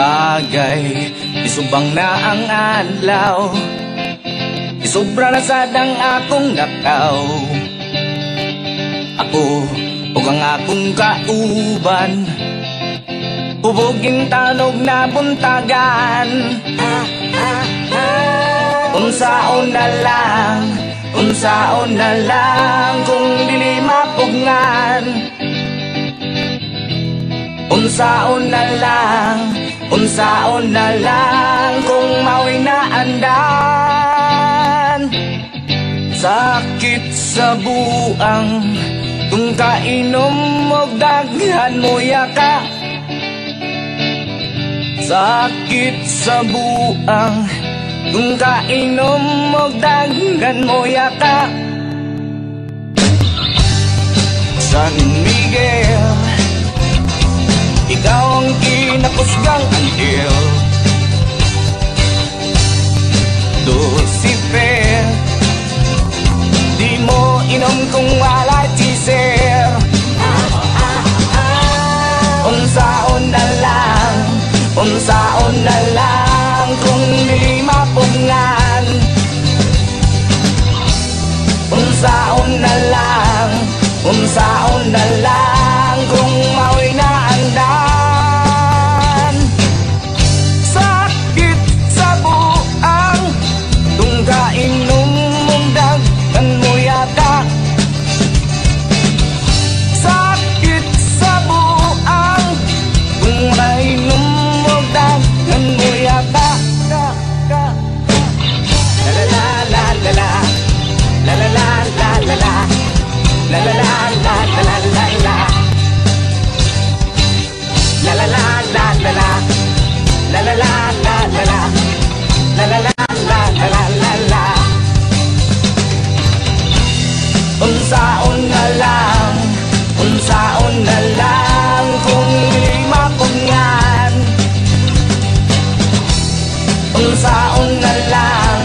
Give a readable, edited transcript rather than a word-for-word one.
tagay, isubang na ang adlaw, isobra na sad ang akong nakaw. Ako ug ang akong kauban, hubogin tanog na buntagan. Unsaon na lang kung dili mapugngan. Unsaon na lang kung mao'y naandan. Sakit sa buang kung kainom og daghan mo yaka. Sakit sa buang kung kainom og daghan mo yaka. San Miguel, ikaw ang kinakusgang anghel. Lucifer, di mo inom kung wala teaser. Unsaon na lang kung di mapugngan. Unsaon na lang kung mao'y naandan. Sakit sa buang kung kainom mong daghan mo yata. Sakit sa buang kung kainom mong daghan mo yata. La la la la la la, la la la la la la, la la la la la la la la, la la la la la la, la la la la la la, la la la la la la la. Unsaon na lang kung di mapugngan. Unsaon na lang